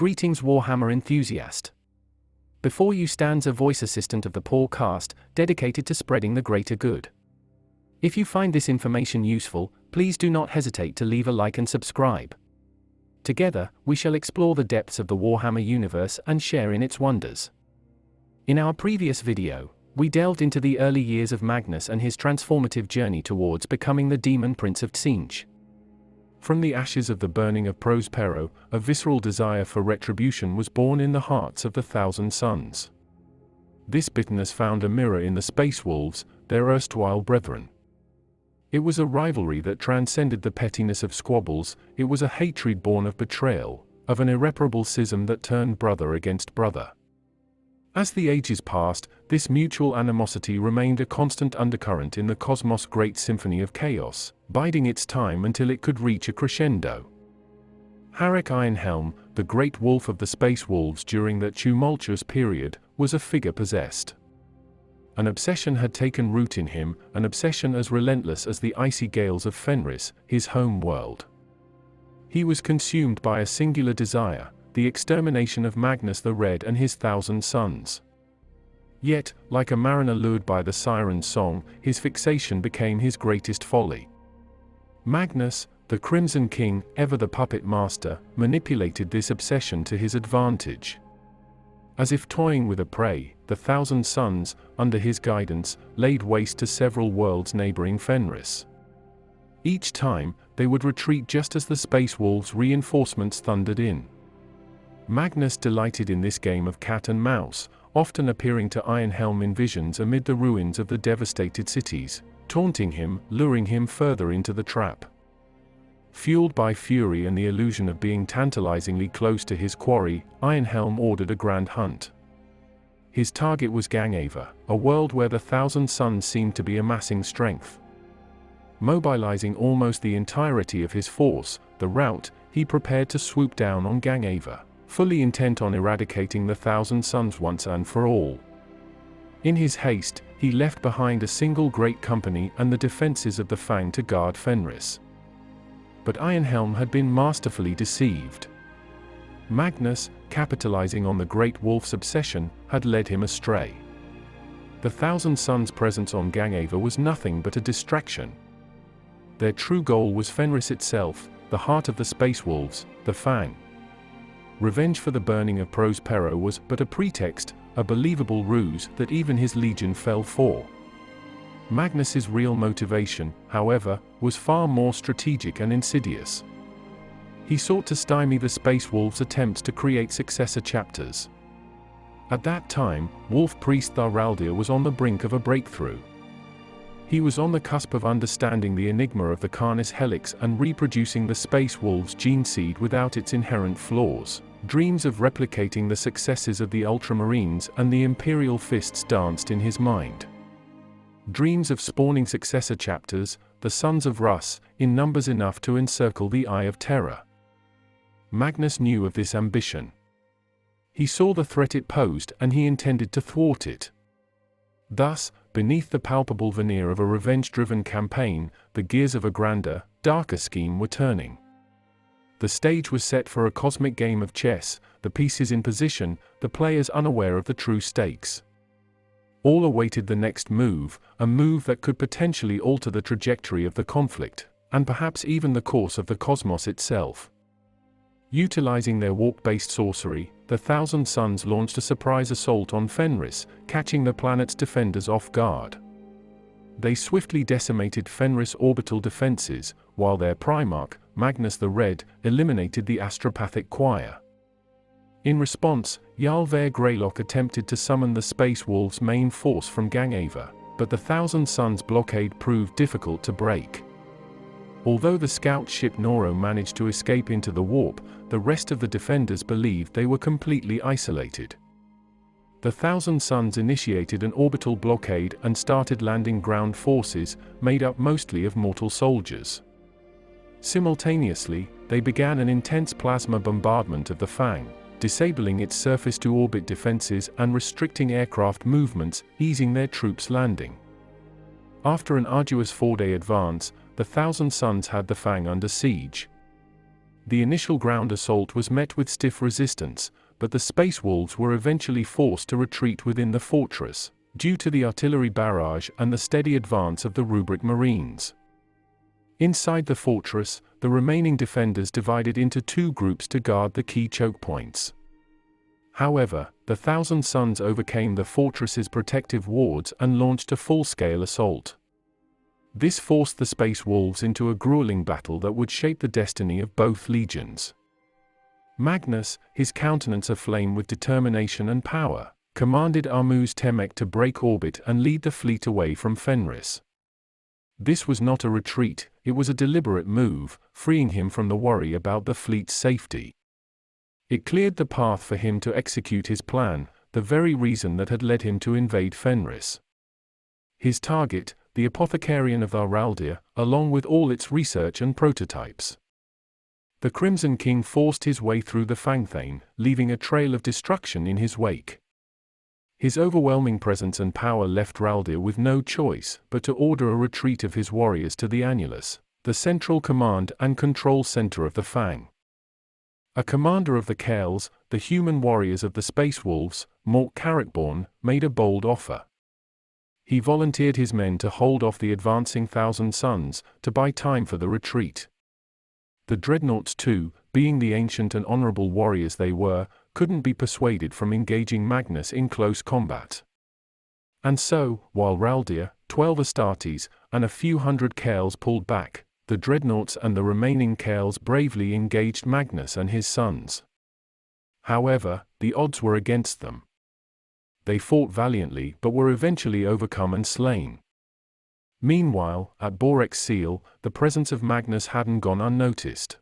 Greetings Warhammer enthusiast. Before you stands a voice assistant of the podcast, dedicated to spreading the greater good. If you find this information useful, please do not hesitate to leave a like and subscribe. Together, we shall explore the depths of the Warhammer universe and share in its wonders. In our previous video, we delved into the early years of Magnus and his transformative journey towards becoming the Daemon Prince of Tzeentch. From the ashes of the burning of Prospero, a visceral desire for retribution was born in the hearts of the Thousand Sons. This bitterness found a mirror in the Space Wolves, their erstwhile brethren. It was a rivalry that transcended the pettiness of squabbles. It was a hatred born of betrayal, of an irreparable schism that turned brother against brother. As the ages passed, this mutual animosity remained a constant undercurrent in the cosmos' great symphony of chaos, biding its time until it could reach a crescendo. Harek Ironhelm, the great wolf of the Space Wolves during that tumultuous period, was a figure possessed. An obsession had taken root in him, an obsession as relentless as the icy gales of Fenris, his home world. He was consumed by a singular desire, the extermination of Magnus the Red and his 1,000 sons. Yet, like a mariner lured by the siren's song, his fixation became his greatest folly. Magnus, the Crimson King, ever the puppet master, manipulated this obsession to his advantage. As if toying with a prey, the 1,000 sons, under his guidance, laid waste to several worlds neighboring Fenris. Each time, they would retreat just as the Space Wolves' reinforcements thundered in. Magnus delighted in this game of cat and mouse, often appearing to Ironhelm in visions amid the ruins of the devastated cities, taunting him, luring him further into the trap. Fueled by fury and the illusion of being tantalizingly close to his quarry, Ironhelm ordered a grand hunt. His target was Gangava, a world where the 1,000 Sons seemed to be amassing strength. Mobilizing almost the entirety of his force, the rout, he prepared to swoop down on Gangava, fully intent on eradicating the 1,000 Sons once and for all. In his haste, he left behind a single great company and the defenses of the Fang to guard Fenris. But Ironhelm had been masterfully deceived. Magnus, capitalizing on the Great Wolf's obsession, had led him astray. The 1,000 Sons' presence on Gangava was nothing but a distraction. Their true goal was Fenris itself, the heart of the Space Wolves, the Fang. Revenge for the burning of Prospero was but a pretext, a believable ruse that even his legion fell for. Magnus's real motivation, however, was far more strategic and insidious. He sought to stymie the Space Wolves' attempts to create successor chapters. At that time, Wolf Priest Tharaldir was on the brink of a breakthrough. He was on the cusp of understanding the enigma of the Canis Helix and reproducing the Space Wolves' gene seed without its inherent flaws. Dreams of replicating the successes of the Ultramarines and the Imperial Fists danced in his mind. Dreams of spawning successor chapters, the Sons of Russ, in numbers enough to encircle the Eye of Terror. Magnus knew of this ambition. He saw the threat it posed and he intended to thwart it. Thus, beneath the palpable veneer of a revenge-driven campaign, the gears of a grander, darker scheme were turning. The stage was set for a cosmic game of chess, the pieces in position, the players unaware of the true stakes. All awaited the next move, a move that could potentially alter the trajectory of the conflict, and perhaps even the course of the cosmos itself. Utilizing their warp-based sorcery, the 1,000 Sons launched a surprise assault on Fenris, catching the planet's defenders off guard. They swiftly decimated Fenris' orbital defenses, while their Primarch, Magnus the Red, eliminated the astropathic choir. In response, Jarl Ver Greylock attempted to summon the Space Wolves' main force from Gangava, but the 1,000 Sons' blockade proved difficult to break. Although the scout ship Noro managed to escape into the warp, the rest of the defenders believed they were completely isolated. The 1,000 Sons initiated an orbital blockade and started landing ground forces, made up mostly of mortal soldiers. Simultaneously, they began an intense plasma bombardment of the Fang, disabling its surface-to-orbit defenses and restricting aircraft movements, easing their troops' landing. After an arduous 4-day advance, the 1,000 Sons had the Fang under siege. The initial ground assault was met with stiff resistance, but the Space Wolves were eventually forced to retreat within the fortress, due to the artillery barrage and the steady advance of the Rubric Marines. Inside the fortress, the remaining defenders divided into two groups to guard the key choke points. However, the Thousand Sons overcame the fortress's protective wards and launched a full-scale assault. This forced the Space Wolves into a grueling battle that would shape the destiny of both legions. Magnus, his countenance aflame with determination and power, commanded Armuz Temek to break orbit and lead the fleet away from Fenris. This was not a retreat, it was a deliberate move, freeing him from the worry about the fleet's safety. It cleared the path for him to execute his plan, the very reason that had led him to invade Fenris. His target, the Apothecarian of Araldir, along with all its research and prototypes. The Crimson King forced his way through the Fangthane, leaving a trail of destruction in his wake. His overwhelming presence and power left Raldir with no choice but to order a retreat of his warriors to the Annulus, the central command and control center of the Fang. A commander of the Kaels, the human warriors of the Space Wolves, Mork Carrickborn, made a bold offer. He volunteered his men to hold off the advancing Thousand Sons, to buy time for the retreat. The Dreadnoughts too, being the ancient and honorable warriors they were, couldn't be persuaded from engaging Magnus in close combat. And so, while Raldir, 12 Astartes, and a few hundred Kaels pulled back, the Dreadnoughts and the remaining Kaels bravely engaged Magnus and his sons. However, the odds were against them. They fought valiantly but were eventually overcome and slain. Meanwhile, at Borek's Seal, the presence of Magnus hadn't gone unnoticed.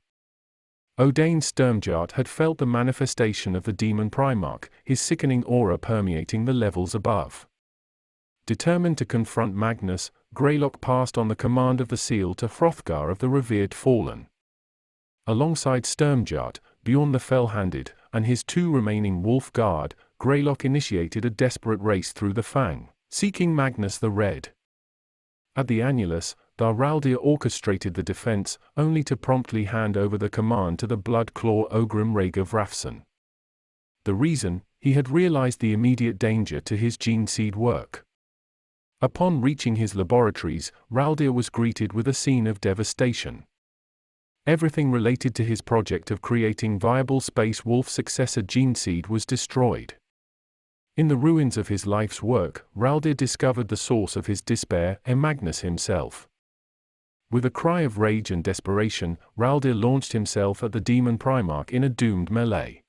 Odain Sturmjart had felt the manifestation of the Demon Primarch, his sickening aura permeating the levels above. Determined to confront Magnus, Greylock passed on the command of the Seal to Hrothgar of the Revered Fallen. Alongside Sturmjart, Bjorn the Fell-Handed, and his two remaining Wolf Guard, Greylock initiated a desperate race through the Fang, seeking Magnus the Red. At the Annulus, Raldir orchestrated the defense, only to promptly hand over the command to the Bloodclaw Ogrim Rhaegar Vrafsen. The reason, he had realized the immediate danger to his gene seed work. Upon reaching his laboratories, Raldir was greeted with a scene of devastation. Everything related to his project of creating viable Space Wolf successor gene seed was destroyed. In the ruins of his life's work, Raldir discovered the source of his despair, Magnus himself. With a cry of rage and desperation, Raldir launched himself at the Demon Primarch in a doomed melee.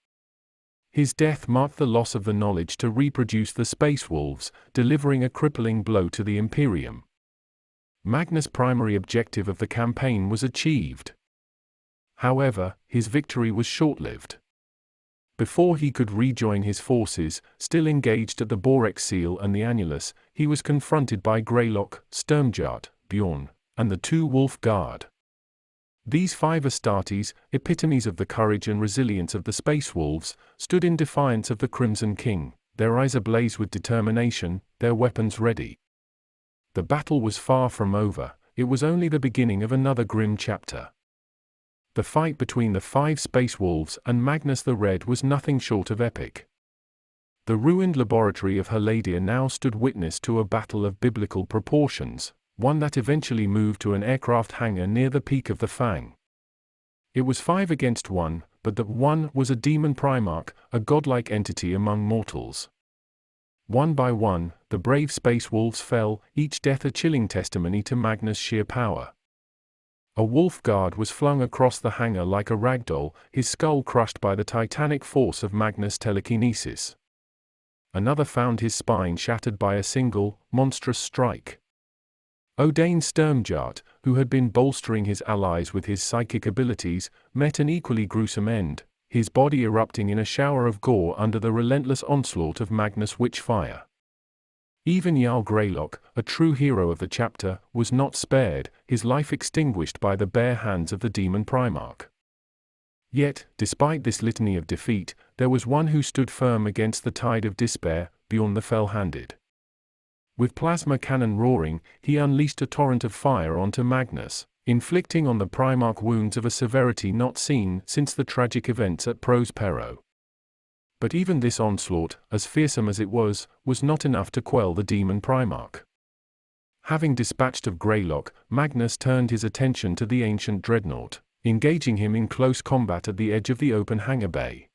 His death marked the loss of the knowledge to reproduce the Space Wolves, delivering a crippling blow to the Imperium. Magnus' primary objective of the campaign was achieved. However, his victory was short-lived. Before he could rejoin his forces, still engaged at the Borek Seal and the Annulus, he was confronted by Greylock, Sturmjart, Bjorn, and the two Wolf Guard. These 5 Astartes, epitomes of the courage and resilience of the Space Wolves, stood in defiance of the Crimson King, their eyes ablaze with determination, their weapons ready. The battle was far from over, it was only the beginning of another grim chapter. The fight between the 5 Space Wolves and Magnus the Red was nothing short of epic. The ruined laboratory of Haladir now stood witness to a battle of biblical proportions, one that eventually moved to an aircraft hangar near the peak of the Fang. It was 5 against 1, but that one was a Demon Primarch, a godlike entity among mortals. One by one, the brave Space Wolves fell, each death a chilling testimony to Magnus' sheer power. A Wolf Guard was flung across the hangar like a ragdoll, his skull crushed by the titanic force of Magnus' telekinesis. Another found his spine shattered by a single, monstrous strike. Odain Sturmjart, who had been bolstering his allies with his psychic abilities, met an equally gruesome end, his body erupting in a shower of gore under the relentless onslaught of Magnus' witchfire. Even Jarl Greylock, a true hero of the chapter, was not spared, his life extinguished by the bare hands of the Demon Primarch. Yet, despite this litany of defeat, there was one who stood firm against the tide of despair, Bjorn the Fell-Handed. With plasma cannon roaring, he unleashed a torrent of fire onto Magnus, inflicting on the Primarch wounds of a severity not seen since the tragic events at Prospero. But even this onslaught, as fearsome as it was not enough to quell the demon Primarch. Having dispatched of Greylock, Magnus turned his attention to the ancient dreadnought, engaging him in close combat at the edge of the open hangar bay.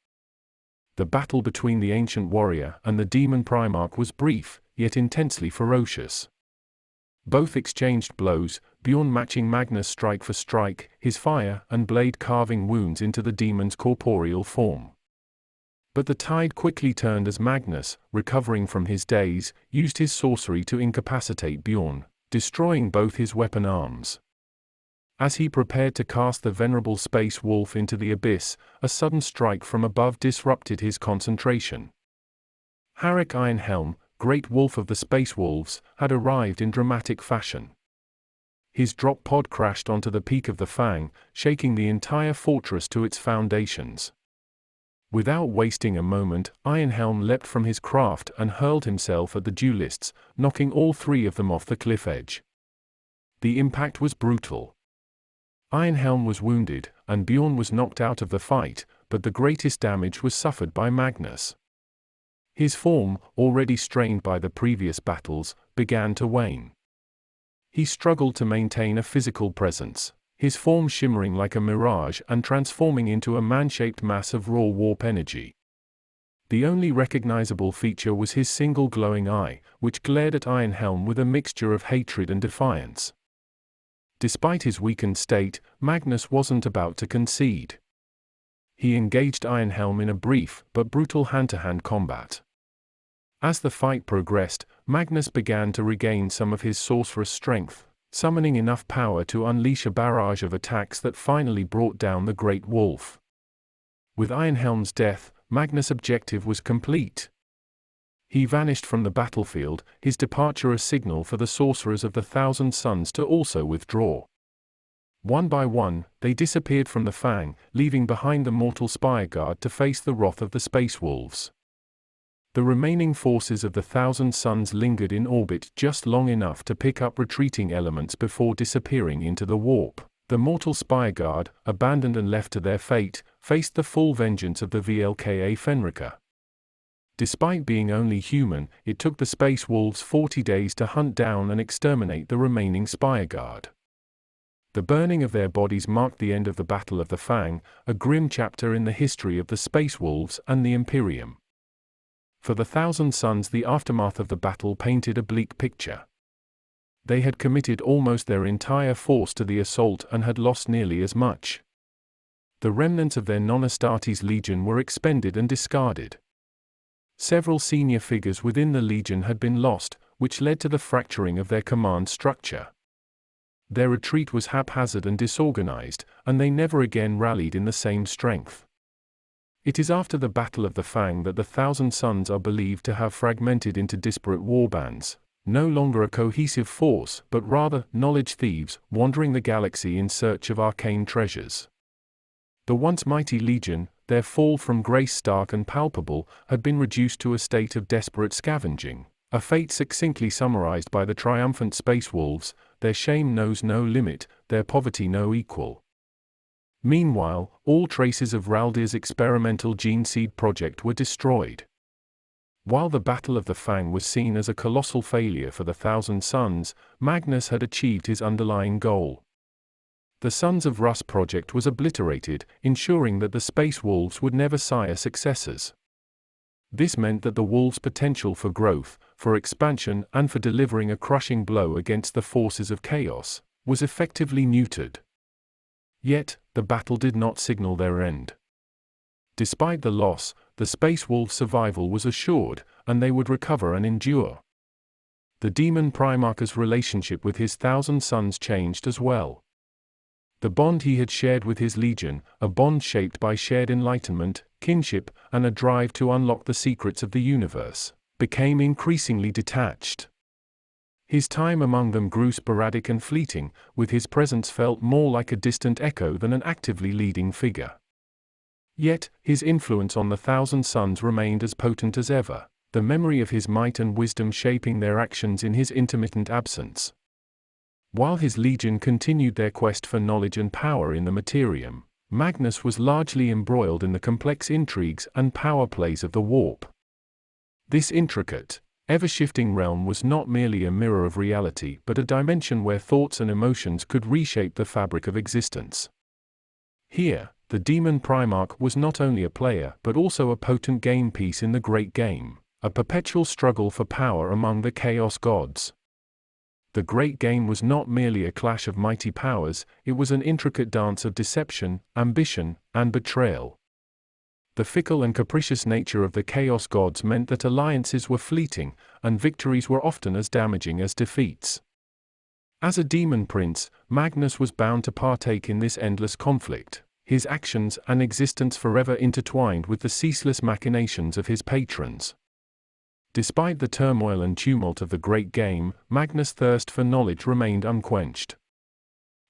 The battle between the ancient warrior and the demon Primarch was brief, yet intensely ferocious. Both exchanged blows, Bjorn matching Magnus strike for strike, his fire and blade carving wounds into the demon's corporeal form. But the tide quickly turned as Magnus, recovering from his daze, used his sorcery to incapacitate Bjorn, destroying both his weapon arms. As he prepared to cast the venerable space wolf into the abyss, a sudden strike from above disrupted his concentration. Harek Ironhelm, great wolf of the space wolves, had arrived in dramatic fashion. His drop pod crashed onto the peak of the Fang, shaking the entire fortress to its foundations. Without wasting a moment, Ironhelm leapt from his craft and hurled himself at the duelists, knocking all three of them off the cliff edge. The impact was brutal. Ironhelm was wounded, and Bjorn was knocked out of the fight, but the greatest damage was suffered by Magnus. His form, already strained by the previous battles, began to wane. He struggled to maintain a physical presence, his form shimmering like a mirage and transforming into a man-shaped mass of raw warp energy. The only recognizable feature was his single glowing eye, which glared at Ironhelm with a mixture of hatred and defiance. Despite his weakened state, Magnus wasn't about to concede. He engaged Ironhelm in a brief but brutal hand-to-hand combat. As the fight progressed, Magnus began to regain some of his sorcerous strength, summoning enough power to unleash a barrage of attacks that finally brought down the Great Wolf. With Ironhelm's death, Magnus' objective was complete. He vanished from the battlefield, his departure a signal for the sorcerers of the Thousand Suns to also withdraw. One by one, they disappeared from the Fang, leaving behind the mortal Spire Guard to face the wrath of the Space Wolves. The remaining forces of the Thousand Suns lingered in orbit just long enough to pick up retreating elements before disappearing into the warp. The mortal Spire Guard, abandoned and left to their fate, faced the full vengeance of the Vlka Fenrica. Despite being only human, it took the Space Wolves 40 days to hunt down and exterminate the remaining Spire Guard. The burning of their bodies marked the end of the Battle of the Fang, a grim chapter in the history of the Space Wolves and the Imperium. For the Thousand Suns, the aftermath of the battle painted a bleak picture. They had committed almost their entire force to the assault and had lost nearly as much. The remnants of their non-Astartes legion were expended and discarded. Several senior figures within the legion had been lost, which led to the fracturing of their command structure. Their retreat was haphazard and disorganized, and they never again rallied in the same strength. It is after the Battle of the Fang that the Thousand Suns are believed to have fragmented into disparate warbands, no longer a cohesive force but rather knowledge thieves wandering the galaxy in search of arcane treasures. The once mighty legion, their fall from grace stark and palpable, had been reduced to a state of desperate scavenging, a fate succinctly summarized by the triumphant Space Wolves: their shame knows no limit, their poverty no equal. Meanwhile, all traces of Raldir's experimental gene seed project were destroyed. While the Battle of the Fang was seen as a colossal failure for the Thousand Suns, Magnus had achieved his underlying goal. The Sons of Rus project was obliterated, ensuring that the Space Wolves would never sire successors. This meant that the Wolves' potential for growth, for expansion, and for delivering a crushing blow against the forces of chaos was effectively neutered. Yet, the battle did not signal their end. Despite the loss, the Space Wolves' survival was assured, and they would recover and endure. The demon Primarch's relationship with his Thousand Suns changed as well. The bond he had shared with his legion, a bond shaped by shared enlightenment, kinship, and a drive to unlock the secrets of the universe, became increasingly detached. His time among them grew sporadic and fleeting, with his presence felt more like a distant echo than an actively leading figure. Yet, his influence on the Thousand Suns remained as potent as ever, the memory of his might and wisdom shaping their actions in his intermittent absence. While his legion continued their quest for knowledge and power in the Materium, Magnus was largely embroiled in the complex intrigues and power plays of the warp. This intricate, ever-shifting realm was not merely a mirror of reality but a dimension where thoughts and emotions could reshape the fabric of existence. Here, the Demon Primarch was not only a player but also a potent game piece in the Great Game, a perpetual struggle for power among the Chaos Gods. The Great Game was not merely a clash of mighty powers, it was an intricate dance of deception, ambition, and betrayal. The fickle and capricious nature of the Chaos Gods meant that alliances were fleeting, and victories were often as damaging as defeats. As a demon prince, Magnus was bound to partake in this endless conflict, his actions and existence forever intertwined with the ceaseless machinations of his patrons. Despite the turmoil and tumult of the Great Game, Magnus' thirst for knowledge remained unquenched.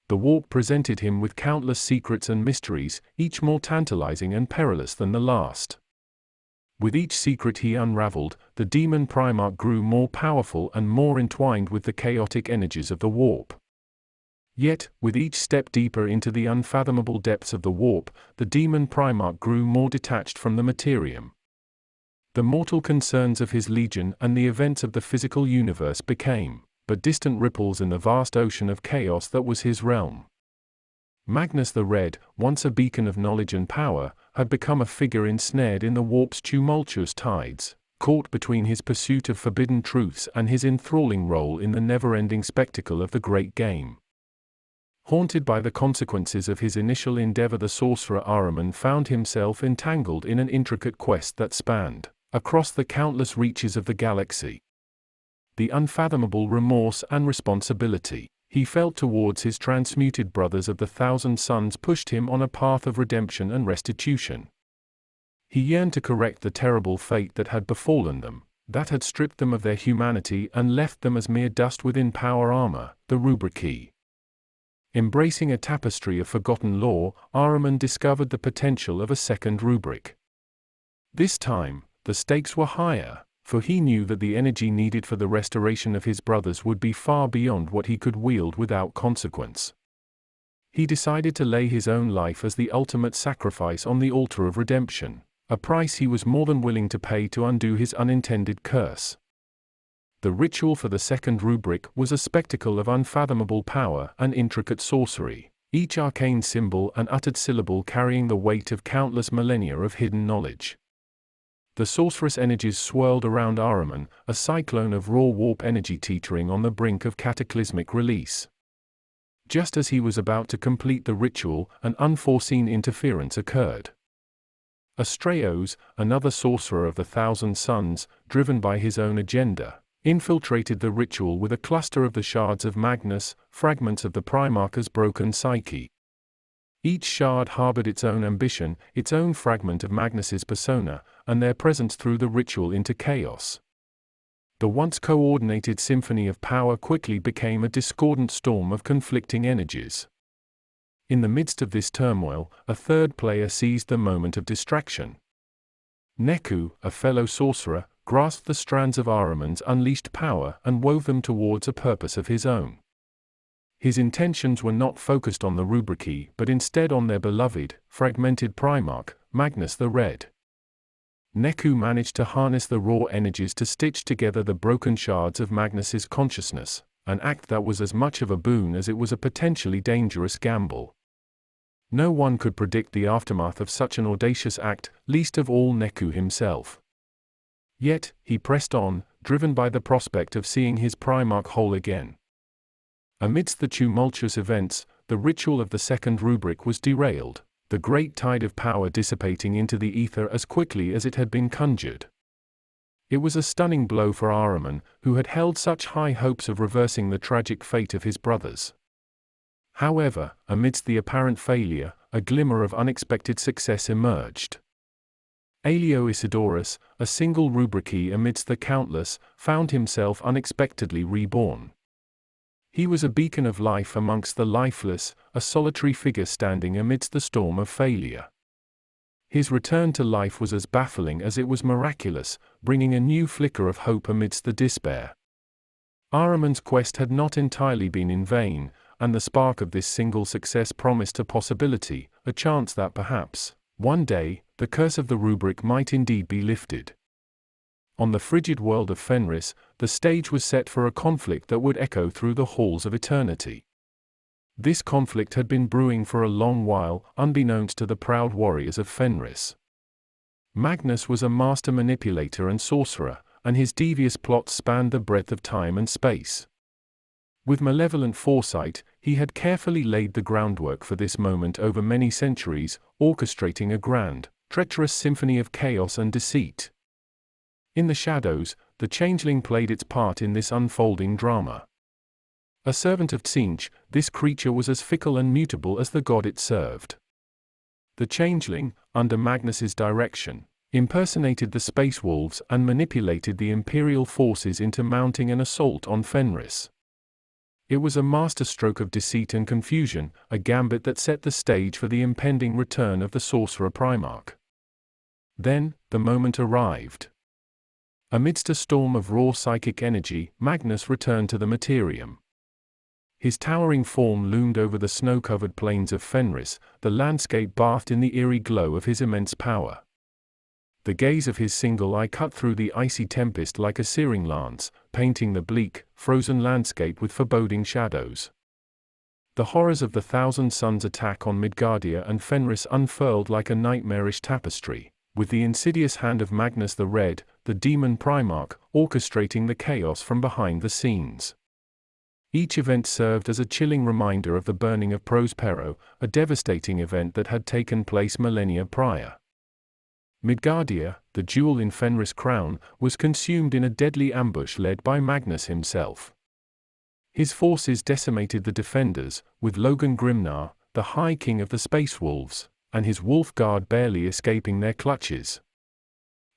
The warp presented him with countless secrets and mysteries, each more tantalizing and perilous than the last. With each secret he unraveled, the Demon Primarch grew more powerful and more entwined with the chaotic energies of the warp. Yet, with each step deeper into the unfathomable depths of the warp, the Demon Primarch grew more detached from the Materium. The mortal concerns of his legion and the events of the physical universe became but distant ripples in the vast ocean of chaos that was his realm. Magnus the Red, once a beacon of knowledge and power, had become a figure ensnared in the warp's tumultuous tides, caught between his pursuit of forbidden truths and his enthralling role in the never-ending spectacle of the Great Game. Haunted by the consequences of his initial endeavor, the sorcerer Ahriman found himself entangled in an intricate quest that spanned across the countless reaches of the galaxy. The unfathomable remorse and responsibility he felt towards his transmuted brothers of the Thousand Suns pushed him on a path of redemption and restitution. He yearned to correct the terrible fate that had befallen them, that had stripped them of their humanity and left them as mere dust within power armor, the Rubric. Embracing a tapestry of forgotten lore, Ahriman discovered the potential of a second Rubric. This time, the stakes were higher, for he knew that the energy needed for the restoration of his brothers would be far beyond what he could wield without consequence. He decided to lay his own life as the ultimate sacrifice on the altar of redemption, a price he was more than willing to pay to undo his unintended curse. The ritual for the second Rubric was a spectacle of unfathomable power and intricate sorcery, each arcane symbol and uttered syllable carrying the weight of countless millennia of hidden knowledge. The sorcerous energies swirled around Ahriman, a cyclone of raw warp energy teetering on the brink of cataclysmic release. Just as he was about to complete the ritual, an unforeseen interference occurred. Astraeos, another sorcerer of the Thousand Suns, driven by his own agenda, infiltrated the ritual with a cluster of the shards of Magnus, fragments of the Primarch's broken psyche. Each shard harbored its own ambition, its own fragment of Magnus's persona, and their presence threw the ritual into chaos. The once coordinated symphony of power quickly became a discordant storm of conflicting energies. In the midst of this turmoil, a third player seized the moment of distraction. Neku, a fellow sorcerer, grasped the strands of Ahriman's unleashed power and wove them towards a purpose of his own. His intentions were not focused on the Rubric but instead on their beloved, fragmented Primarch, Magnus the Red. Neku managed to harness the raw energies to stitch together the broken shards of Magnus's consciousness, an act that was as much of a boon as it was a potentially dangerous gamble. No one could predict the aftermath of such an audacious act, least of all Neku himself. Yet, he pressed on, driven by the prospect of seeing his Primarch whole again. Amidst the tumultuous events, the ritual of the second Rubric was derailed, the great tide of power dissipating into the ether as quickly as it had been conjured. It was a stunning blow for Ahriman, who had held such high hopes of reversing the tragic fate of his brothers. However, amidst the apparent failure, a glimmer of unexpected success emerged. Aelio Isidorus, a single Rubric amidst the countless, found himself unexpectedly reborn. He was a beacon of life amongst the lifeless, a solitary figure standing amidst the storm of failure. His return to life was as baffling as it was miraculous, bringing a new flicker of hope amidst the despair. Ahriman's quest had not entirely been in vain, and the spark of this single success promised a possibility, a chance that perhaps, one day, the curse of the Rubric might indeed be lifted. On the frigid world of Fenris, the stage was set for a conflict that would echo through the halls of eternity. This conflict had been brewing for a long while, unbeknownst to the proud warriors of Fenris. Magnus was a master manipulator and sorcerer, and his devious plots spanned the breadth of time and space. With malevolent foresight, he had carefully laid the groundwork for this moment over many centuries, orchestrating a grand, treacherous symphony of chaos and deceit. In the shadows, the changeling played its part in this unfolding drama. A servant of Tzeentch, this creature was as fickle and mutable as the god it served. The changeling, under Magnus's direction, impersonated the space wolves and manipulated the imperial forces into mounting an assault on Fenris. It was a masterstroke of deceit and confusion, a gambit that set the stage for the impending return of the Sorcerer Primarch. Then, the moment arrived. Amidst a storm of raw psychic energy, Magnus returned to the materium. His towering form loomed over the snow-covered plains of Fenris, the landscape bathed in the eerie glow of his immense power. The gaze of his single eye cut through the icy tempest like a searing lance, painting the bleak, frozen landscape with foreboding shadows. The horrors of the Thousand Suns' attack on Midgardia and Fenris unfurled like a nightmarish tapestry, with the insidious hand of Magnus the Red, the Daemon Primarch, orchestrating the chaos from behind the scenes. Each event served as a chilling reminder of the burning of Prospero, a devastating event that had taken place millennia prior. Midgardia, the jewel in Fenris' crown, was consumed in a deadly ambush led by Magnus himself. His forces decimated the defenders, with Logan Grimnar, the High King of the Space Wolves, and his wolf guard barely escaping their clutches.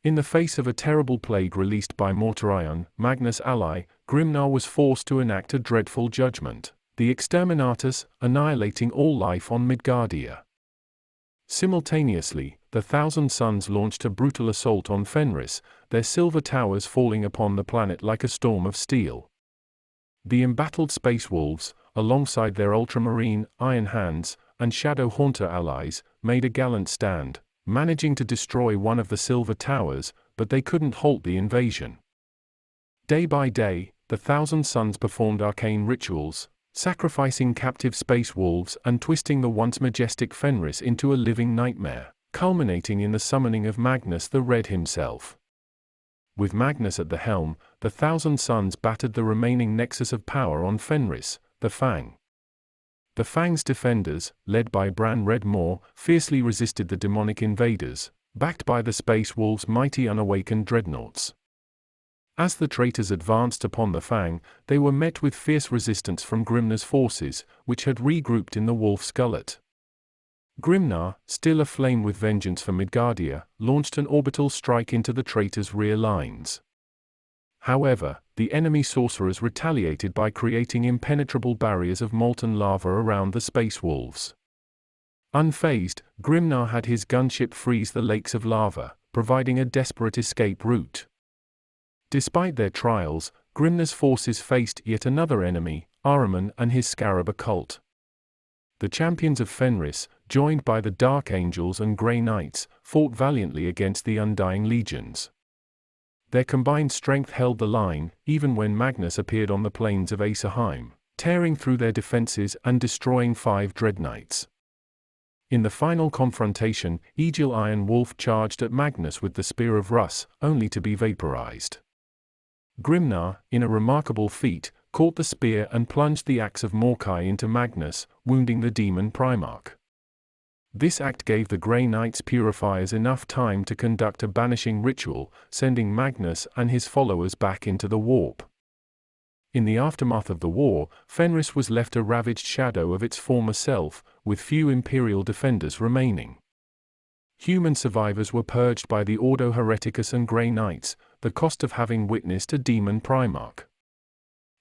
In the face of a terrible plague released by Mortarion, Magnus' ally, Grimnar was forced to enact a dreadful judgment, the Exterminatus, annihilating all life on Midgardia. Simultaneously, the Thousand Suns launched a brutal assault on Fenris, their silver towers falling upon the planet like a storm of steel. The embattled Space Wolves, alongside their ultramarine, Iron Hands, and Shadow Haunter allies, made a gallant stand, managing to destroy one of the silver towers, but they couldn't halt the invasion. Day by day, the Thousand Suns performed arcane rituals, sacrificing captive space wolves and twisting the once majestic Fenris into a living nightmare, culminating in the summoning of Magnus the Red himself. With Magnus at the helm, the Thousand Suns battered the remaining nexus of power on Fenris, the Fang. The Fang's defenders, led by Bran Redmore, fiercely resisted the demonic invaders, backed by the Space Wolves' mighty unawakened dreadnoughts. As the traitors advanced upon the Fang, they were met with fierce resistance from Grimnar's forces, which had regrouped in the Wolf's Gullet. Grimnar, still aflame with vengeance for Midgardia, launched an orbital strike into the traitors' rear lines. However, the enemy sorcerers retaliated by creating impenetrable barriers of molten lava around the Space Wolves. Unfazed, Grimnar had his gunship freeze the lakes of lava, providing a desperate escape route. Despite their trials, Grimnar's forces faced yet another enemy, Ahriman and his Scarab occult. The champions of Fenris, joined by the Dark Angels and Grey Knights, fought valiantly against the Undying Legions. Their combined strength held the line, even when Magnus appeared on the plains of Asaheim, tearing through their defenses and destroying 5 Dread Knights. In the final confrontation, Aegil Iron Wolf charged at Magnus with the Spear of Russ, only to be vaporized. Grimnar, in a remarkable feat, caught the spear and plunged the axe of Morkai into Magnus, wounding the Demon Primarch. This act gave the Grey Knights purifiers enough time to conduct a banishing ritual, sending Magnus and his followers back into the warp. In the aftermath of the war, Fenris was left a ravaged shadow of its former self, with few Imperial defenders remaining. Human survivors were purged by the Ordo Hereticus and Grey Knights, the cost of having witnessed a Demon Primarch.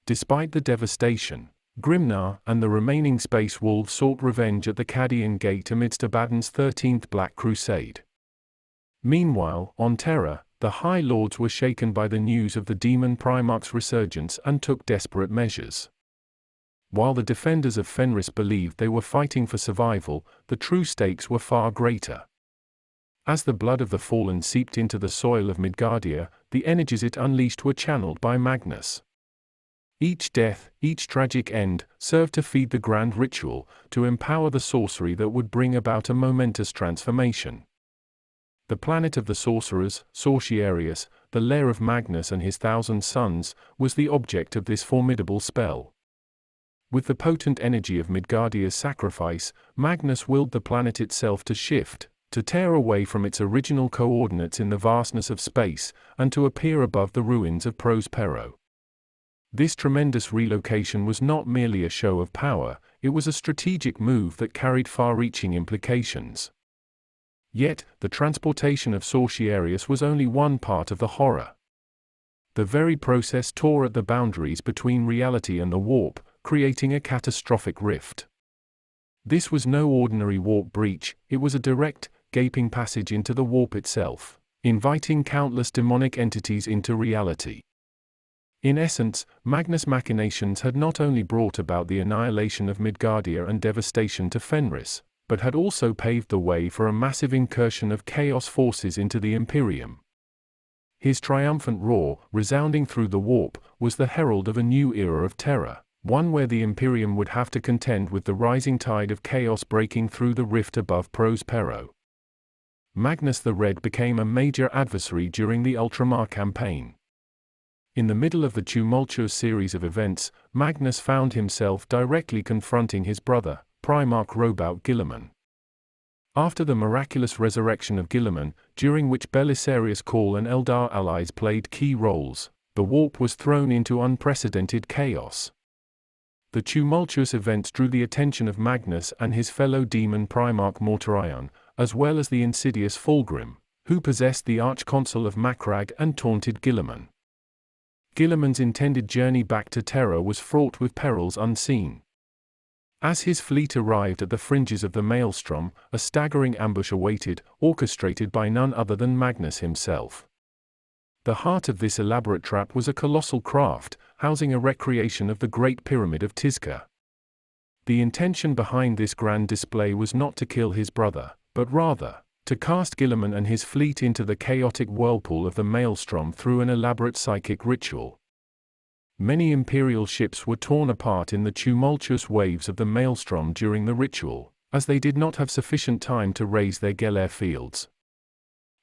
Despite the devastation, Grimnar and the remaining Space Wolves sought revenge at the Cadian Gate amidst Abaddon's 13th Black Crusade. Meanwhile, on Terra, the High Lords were shaken by the news of the Demon Primarch's resurgence and took desperate measures. While the defenders of Fenris believed they were fighting for survival, the true stakes were far greater. As the blood of the fallen seeped into the soil of Midgardia, the energies it unleashed were channeled by Magnus. Each death, each tragic end, served to feed the grand ritual, to empower the sorcery that would bring about a momentous transformation. The planet of the sorcerers, Sortiarius, the lair of Magnus and his 1,000 sons, was the object of this formidable spell. With the potent energy of Midgardia's sacrifice, Magnus willed the planet itself to shift, to tear away from its original coordinates in the vastness of space, and to appear above the ruins of Prospero. This tremendous relocation was not merely a show of power, it was a strategic move that carried far-reaching implications. Yet, the transportation of Sortiarius was only one part of the horror. The very process tore at the boundaries between reality and the warp, creating a catastrophic rift. This was no ordinary warp breach, it was a direct, gaping passage into the warp itself, inviting countless demonic entities into reality. In essence, Magnus' machinations had not only brought about the annihilation of Midgardia and devastation to Fenris, but had also paved the way for a massive incursion of chaos forces into the Imperium. His triumphant roar, resounding through the warp, was the herald of a new era of terror, one where the Imperium would have to contend with the rising tide of chaos breaking through the rift above Prospero. Magnus the Red became a major adversary during the Ultramar campaign. In the middle of the tumultuous series of events, Magnus found himself directly confronting his brother, Primarch Robout Guilliman. After the miraculous resurrection of Guilliman, during which Belisarius Cawl and Eldar allies played key roles, the warp was thrown into unprecedented chaos. The tumultuous events drew the attention of Magnus and his fellow demon Primarch Mortarion, as well as the insidious Fulgrim, who possessed the Archconsul of Macragge and taunted Guilliman. Guilliman's intended journey back to Terra was fraught with perils unseen. As his fleet arrived at the fringes of the Maelstrom, a staggering ambush awaited, orchestrated by none other than Magnus himself. The heart of this elaborate trap was a colossal craft, housing a recreation of the Great Pyramid of Tizca. The intention behind this grand display was not to kill his brother, but rather, to cast Guilliman and his fleet into the chaotic whirlpool of the Maelstrom through an elaborate psychic ritual. Many Imperial ships were torn apart in the tumultuous waves of the Maelstrom during the ritual, as they did not have sufficient time to raise their Geller fields.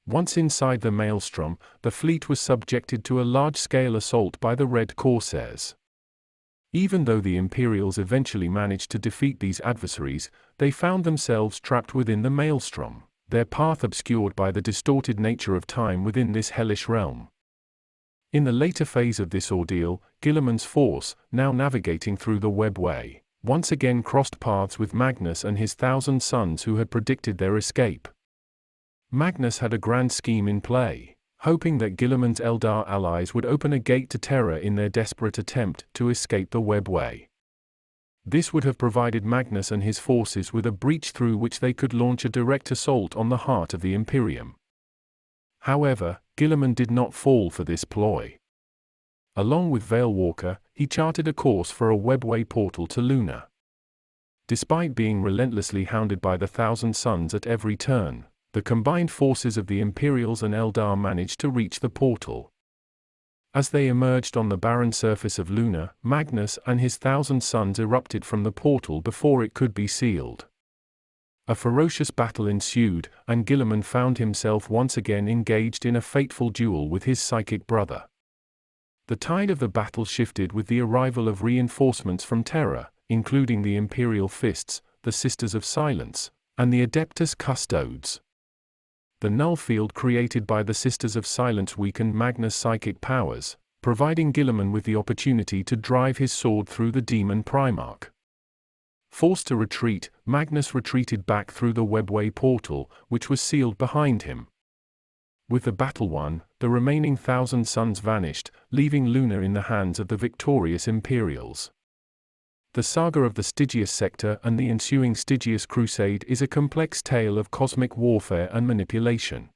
Once inside the Maelstrom, the fleet was subjected to a large-scale assault by the Red Corsairs. Even though the Imperials eventually managed to defeat these adversaries, they found themselves trapped within the Maelstrom, their path obscured by the distorted nature of time within this hellish realm. In the later phase of this ordeal, Guilliman's force, now navigating through the webway, once again crossed paths with Magnus and his 1,000 sons who had predicted their escape. Magnus had a grand scheme in play, hoping that Guilliman's Eldar allies would open a gate to terror in their desperate attempt to escape the webway. This would have provided Magnus and his forces with a breach through which they could launch a direct assault on the heart of the Imperium. However, Guilliman did not fall for this ploy. Along with Veilwalker, he charted a course for a webway portal to Luna. Despite being relentlessly hounded by the 1,000 Sons at every turn, the combined forces of the Imperials and Eldar managed to reach the portal. As they emerged on the barren surface of Luna, Magnus and his 1,000 Sons erupted from the portal before it could be sealed. A ferocious battle ensued, and Guilliman found himself once again engaged in a fateful duel with his psychic brother. The tide of the battle shifted with the arrival of reinforcements from Terra, including the Imperial Fists, the Sisters of Silence, and the Adeptus Custodes. The null field created by the Sisters of Silence weakened Magnus' psychic powers, providing Guilliman with the opportunity to drive his sword through the Demon Primarch. Forced to retreat, Magnus retreated back through the webway portal, which was sealed behind him. With the battle won, the remaining 1,000 Sons vanished, leaving Luna in the hands of the victorious Imperials. The saga of the Stygius sector and the ensuing Stygius Crusade is a complex tale of cosmic warfare and manipulation.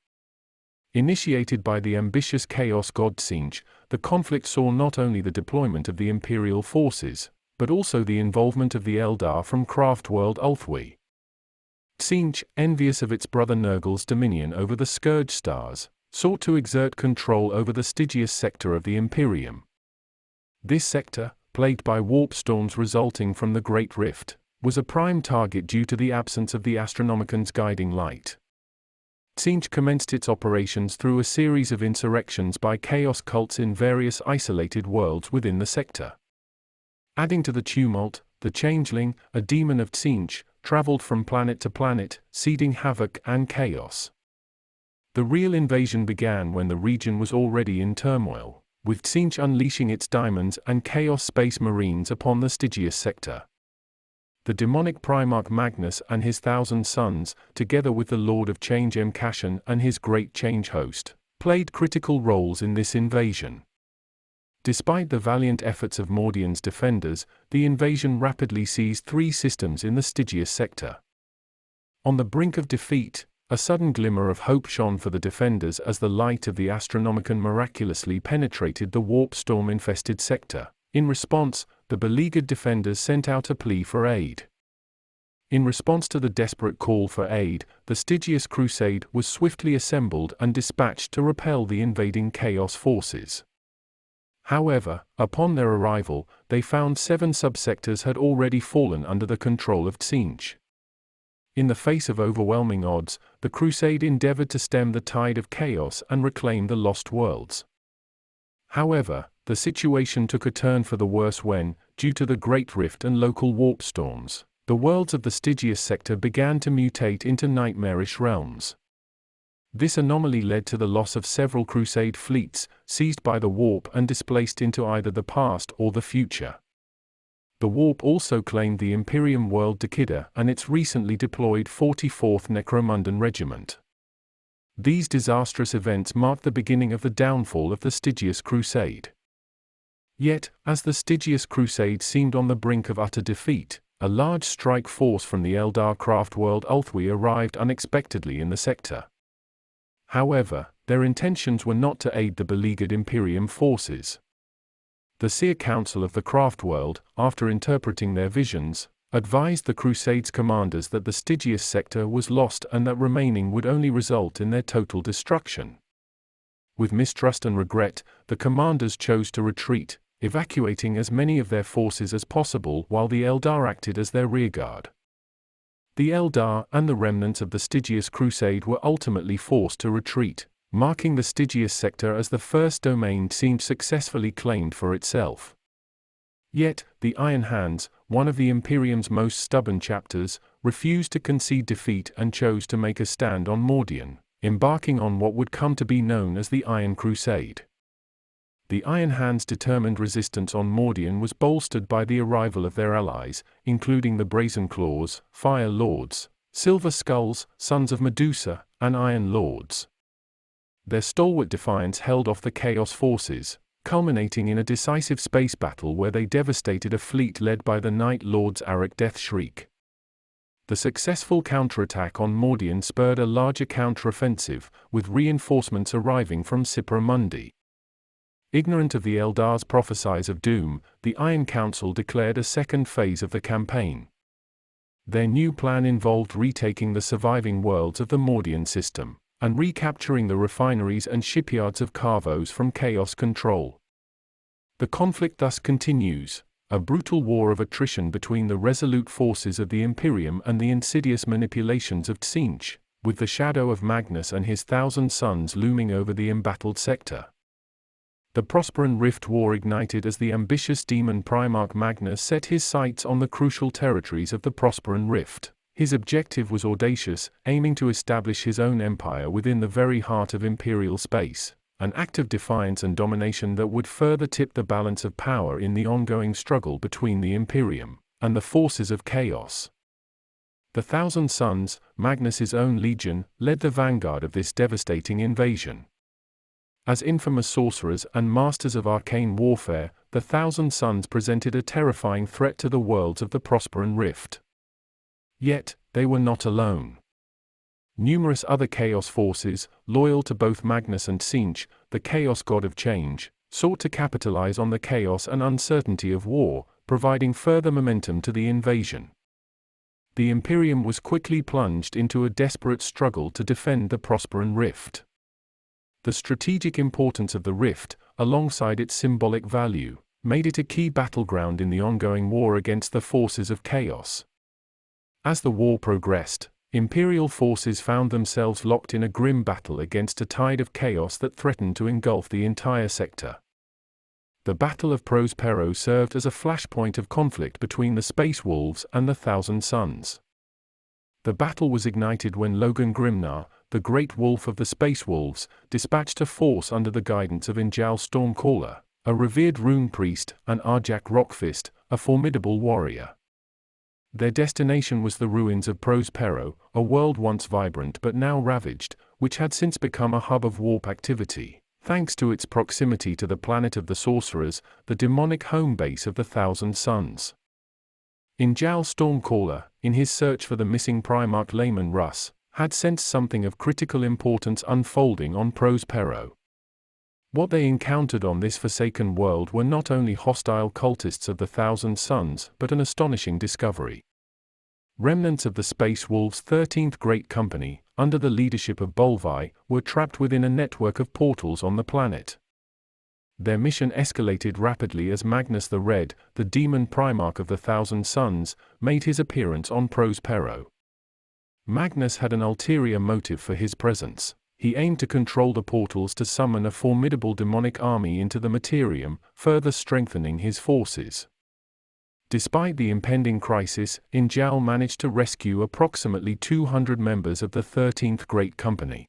Initiated by the ambitious chaos god Tzeentch, the conflict saw not only the deployment of the Imperial forces, but also the involvement of the Eldar from Craftworld Ulthwi. Tzeentch, envious of its brother Nurgle's dominion over the Scourge Stars, sought to exert control over the Stygius sector of the Imperium. This sector, plagued by warp storms resulting from the Great Rift, was a prime target due to the absence of the Astronomicon's guiding light. Tzeentch commenced its operations through a series of insurrections by chaos cults in various isolated worlds within the sector. Adding to the tumult, the Changeling, a demon of Tzeentch, traveled from planet to planet, seeding havoc and chaos. The real invasion began when the region was already in turmoil, with Tzeentch unleashing its Daemons and Chaos Space Marines upon the Stygius sector. The demonic Primarch Magnus and his 1,000 sons, together with the Lord of Change Mkashan and his great change host, played critical roles in this invasion. Despite the valiant efforts of Mordian's defenders, the invasion rapidly seized 3 systems in the Stygius sector. On the brink of defeat, a sudden glimmer of hope shone for the defenders as the light of the Astronomicon miraculously penetrated the warp storm-infested sector. In response, the beleaguered defenders sent out a plea for aid. In response to the desperate call for aid, the Stygius Crusade was swiftly assembled and dispatched to repel the invading Chaos forces. However, upon their arrival, they found 7 subsectors had already fallen under the control of Tzeentch. In the face of overwhelming odds, the Crusade endeavored to stem the tide of chaos and reclaim the lost worlds. However, the situation took a turn for the worse when, due to the Great Rift and local warp storms, the worlds of the Stygius sector began to mutate into nightmarish realms. This anomaly led to the loss of several Crusade fleets, seized by the warp and displaced into either the past or the future. The warp also claimed the Imperium world Dekida and its recently deployed 44th Necromundan Regiment. These disastrous events marked the beginning of the downfall of the Stygius Crusade. Yet, as the Stygius Crusade seemed on the brink of utter defeat, a large strike force from the Eldar Craftworld Ulthwi arrived unexpectedly in the sector. However, their intentions were not to aid the beleaguered Imperium forces. The Seer Council of the Craftworld, after interpreting their visions, advised the Crusade's commanders that the Stygius sector was lost and that remaining would only result in their total destruction. With mistrust and regret, the commanders chose to retreat, evacuating as many of their forces as possible while the Eldar acted as their rearguard. The Eldar and the remnants of the Stygius Crusade were ultimately forced to retreat, marking the Stygius sector as the first domain Tzeentch successfully claimed for itself. Yet, the Iron Hands, one of the Imperium's most stubborn chapters, refused to concede defeat and chose to make a stand on Mordian, embarking on what would come to be known as the Iron Crusade. The Iron Hands' determined resistance on Mordian was bolstered by the arrival of their allies, including the Brazen Claws, Fire Lords, Silver Skulls, Sons of Medusa, and Iron Lords. Their stalwart defiance held off the Chaos forces, culminating in a decisive space battle where they devastated a fleet led by the Night Lord's Arak Death Shriek. The successful counterattack on Mordian spurred a larger counteroffensive, with reinforcements arriving from Cipra Mundi. Ignorant of the Eldar's prophecies of doom, the Iron Council declared a second phase of the campaign. Their new plan involved retaking the surviving worlds of the Mordian system, and recapturing the refineries and shipyards of Carvos from Chaos control. The conflict thus continues, a brutal war of attrition between the resolute forces of the Imperium and the insidious manipulations of Tzeentch, with the shadow of Magnus and his 1,000 sons looming over the embattled sector. The Prosperan Rift War ignited as the ambitious demon Primarch Magnus set his sights on the crucial territories of the Prosperan Rift. His objective was audacious, aiming to establish his own empire within the very heart of imperial space, an act of defiance and domination that would further tip the balance of power in the ongoing struggle between the Imperium and the forces of chaos. The 1,000 Sons, Magnus's own legion, led the vanguard of this devastating invasion. As infamous sorcerers and masters of arcane warfare, the 1,000 Sons presented a terrifying threat to the worlds of the Prosperan Rift. Yet, they were not alone. Numerous other Chaos forces, loyal to both Magnus and Tzeentch, the Chaos god of change, sought to capitalize on the chaos and uncertainty of war, providing further momentum to the invasion. The Imperium was quickly plunged into a desperate struggle to defend the Prosperan Rift. The strategic importance of the Rift, alongside its symbolic value, made it a key battleground in the ongoing war against the forces of chaos. As the war progressed, Imperial forces found themselves locked in a grim battle against a tide of chaos that threatened to engulf the entire sector. The Battle of Prospero served as a flashpoint of conflict between the Space Wolves and the Thousand Suns. The battle was ignited when Logan Grimnar, the Great Wolf of the Space Wolves, dispatched a force under the guidance of Injal Stormcaller, a revered rune priest, and Arjak Rockfist, a formidable warrior. Their destination was the ruins of Prospero, a world once vibrant but now ravaged, which had since become a hub of warp activity, thanks to its proximity to the planet of the Sorcerers, the demonic home base of the Thousand Suns. Injal Stormcaller, in his search for the missing Primarch Layman Russ, had sensed something of critical importance unfolding on Prospero. What they encountered on this forsaken world were not only hostile cultists of the Thousand Suns but an astonishing discovery. Remnants of the Space Wolves' 13th Great Company, under the leadership of Bolvi, were trapped within a network of portals on the planet. Their mission escalated rapidly as Magnus the Red, the demon Primarch of the Thousand Suns, made his appearance on Prospero. Magnus had an ulterior motive for his presence. He aimed to control the portals to summon a formidable demonic army into the Materium, further strengthening his forces. Despite the impending crisis, Injal managed to rescue approximately 200 members of the 13th Great Company.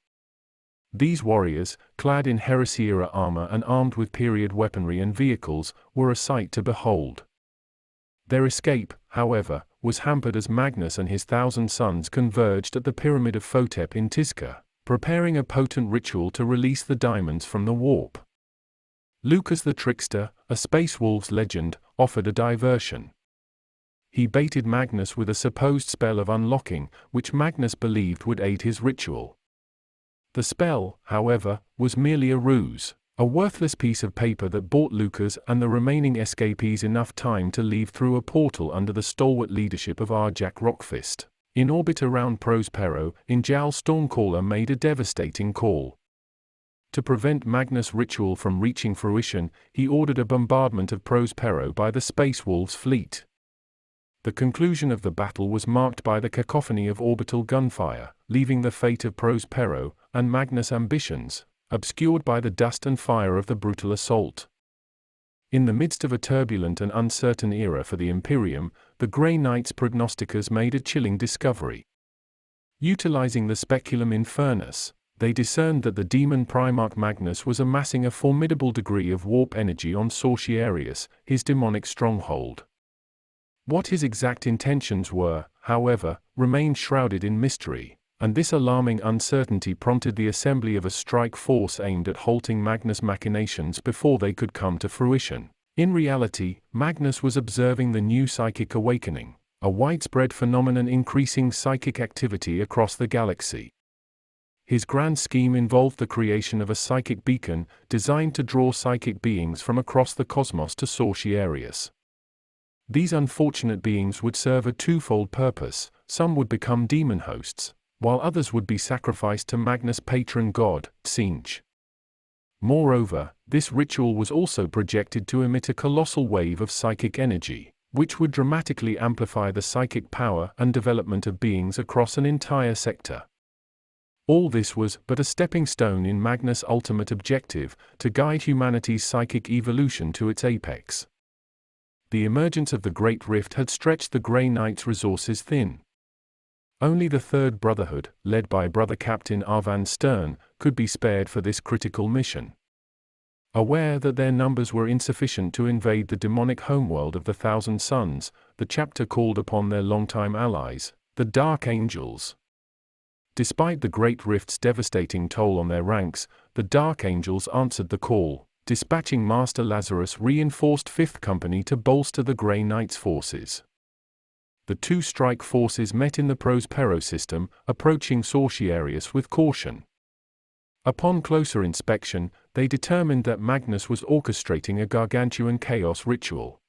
These warriors, clad in Heresy-era armor and armed with period weaponry and vehicles, were a sight to behold. Their escape, however, was hampered as Magnus and his Thousand Sons converged at the Pyramid of Photep in Tizca, preparing a potent ritual to release the diamonds from the warp. Lucas the Trickster, a Space Wolves legend, offered a diversion. He baited Magnus with a supposed spell of unlocking, which Magnus believed would aid his ritual. The spell, however, was merely a ruse, a worthless piece of paper that bought Lucas and the remaining escapees enough time to leave through a portal under the stalwart leadership of Arjak Rockfist. In orbit around Prospero, Injal Stormcaller made a devastating call. To prevent Magnus' ritual from reaching fruition, he ordered a bombardment of Prospero by the Space Wolves' fleet. The conclusion of the battle was marked by the cacophony of orbital gunfire, leaving the fate of Prospero, and Magnus' ambitions, obscured by the dust and fire of the brutal assault. In the midst of a turbulent and uncertain era for the Imperium, the Grey Knights prognosticators made a chilling discovery. Utilizing the speculum infernus, they discerned that the demon Primarch Magnus was amassing a formidable degree of warp energy on Sortiarius, his demonic stronghold. What his exact intentions were, however, remained shrouded in mystery, and this alarming uncertainty prompted the assembly of a strike force aimed at halting Magnus' machinations before they could come to fruition. In reality, Magnus was observing the new psychic awakening, a widespread phenomenon increasing psychic activity across the galaxy. His grand scheme involved the creation of a psychic beacon, designed to draw psychic beings from across the cosmos to Sortiarius. These unfortunate beings would serve a twofold purpose: some would become demon hosts, while others would be sacrificed to Magnus' patron god, Tzeentch. Moreover, this ritual was also projected to emit a colossal wave of psychic energy, which would dramatically amplify the psychic power and development of beings across an entire sector. All this was but a stepping stone in Magnus' ultimate objective, to guide humanity's psychic evolution to its apex. The emergence of the Great Rift had stretched the Grey Knights' resources thin. Only the Third Brotherhood, led by Brother Captain Arvan Stern, could be spared for this critical mission. Aware that their numbers were insufficient to invade the demonic homeworld of the Thousand Suns, the chapter called upon their longtime allies, the Dark Angels. Despite the Great Rift's devastating toll on their ranks, the Dark Angels answered the call, dispatching Master Lazarus' reinforced Fifth Company to bolster the Grey Knights' forces. The two strike forces met in the Prospero system, approaching Sortiarius with caution. Upon closer inspection, they determined that Magnus was orchestrating a gargantuan chaos ritual.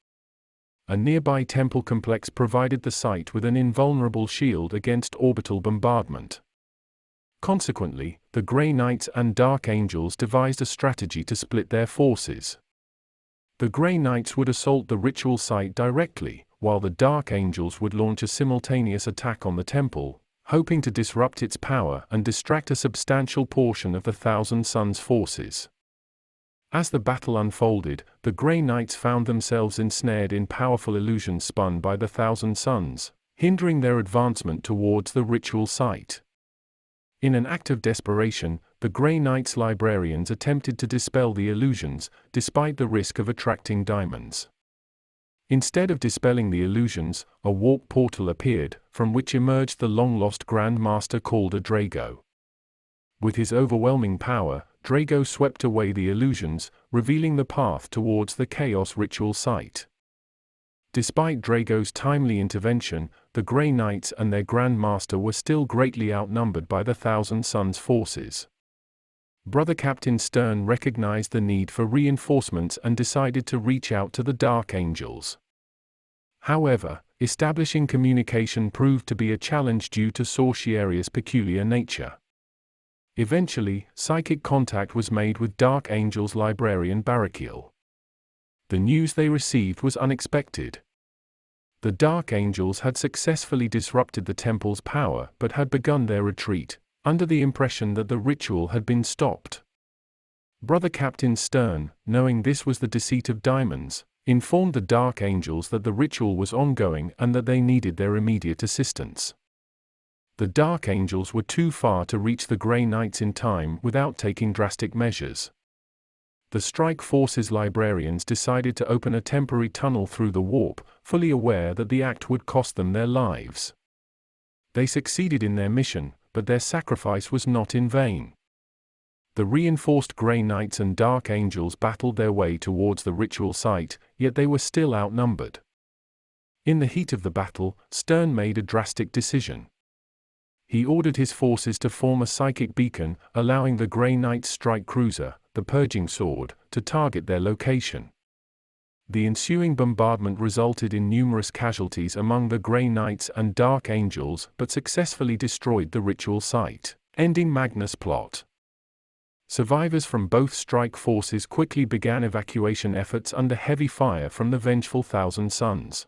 A nearby temple complex provided the site with an invulnerable shield against orbital bombardment. Consequently, the Grey Knights and Dark Angels devised a strategy to split their forces. The Grey Knights would assault the ritual site directly, while the Dark Angels would launch a simultaneous attack on the temple, hoping to disrupt its power and distract a substantial portion of the Thousand Suns' forces. As the battle unfolded, the Grey Knights found themselves ensnared in powerful illusions spun by the Thousand Suns, hindering their advancement towards the ritual site. In an act of desperation, the Grey Knights' librarians attempted to dispel the illusions, despite the risk of attracting diamonds. Instead of dispelling the illusions, a warp portal appeared, from which emerged the long-lost Grand Master called a Drago. With his overwhelming power, Drago swept away the illusions, revealing the path towards the Chaos Ritual site. Despite Drago's timely intervention, the Grey Knights and their Grand Master were still greatly outnumbered by the Thousand Suns' forces. Brother Captain Stern recognized the need for reinforcements and decided to reach out to the Dark Angels. However, establishing communication proved to be a challenge due to Sortiarius' peculiar nature. Eventually, psychic contact was made with Dark Angels librarian Barakiel. The news they received was unexpected. The Dark Angels had successfully disrupted the temple's power but had begun their retreat, under the impression that the ritual had been stopped. Brother Captain Stern, knowing this was the deceit of diamonds, informed the Dark Angels that the ritual was ongoing and that they needed their immediate assistance. The Dark Angels were too far to reach the Grey Knights in time without taking drastic measures. The Strike Force's librarians decided to open a temporary tunnel through the warp, fully aware that the act would cost them their lives. They succeeded in their mission, but their sacrifice was not in vain. The reinforced Grey Knights and Dark Angels battled their way towards the ritual site, yet they were still outnumbered. In the heat of the battle, Stern made a drastic decision. He ordered his forces to form a psychic beacon, allowing the Grey Knight's strike cruiser, the Purging Sword, to target their location. The ensuing bombardment resulted in numerous casualties among the Grey Knights and Dark Angels but successfully destroyed the ritual site, ending Magnus' plot. Survivors from both strike forces quickly began evacuation efforts under heavy fire from the vengeful Thousand Suns.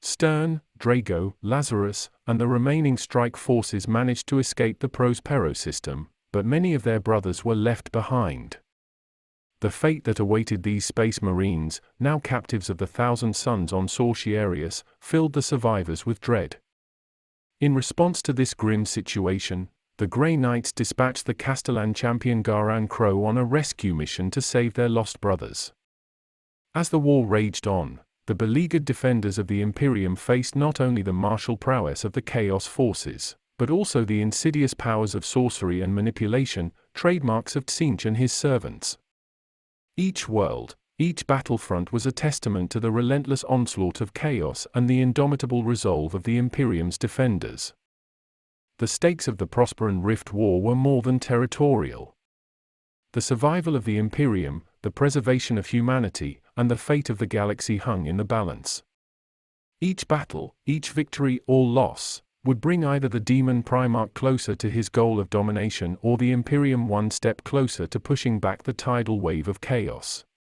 Stern, Drago, Lazarus, and the remaining strike forces managed to escape the Prospero system, but many of their brothers were left behind. The fate that awaited these space marines, now captives of the Thousand Suns on Sortiarius, filled the survivors with dread. In response to this grim situation, the Grey Knights dispatched the Castellan champion Garan Crow on a rescue mission to save their lost brothers. As the war raged on, the beleaguered defenders of the Imperium faced not only the martial prowess of the Chaos Forces, but also the insidious powers of sorcery and manipulation, trademarks of Tzeentch and his servants. Each world, each battlefront was a testament to the relentless onslaught of chaos and the indomitable resolve of the Imperium's defenders. The stakes of the Prosperan Rift War were more than territorial. The survival of the Imperium, the preservation of humanity, and the fate of the galaxy hung in the balance. Each battle, each victory or loss, would bring either the Demon Primarch closer to his goal of domination or the Imperium one step closer to pushing back the tidal wave of chaos.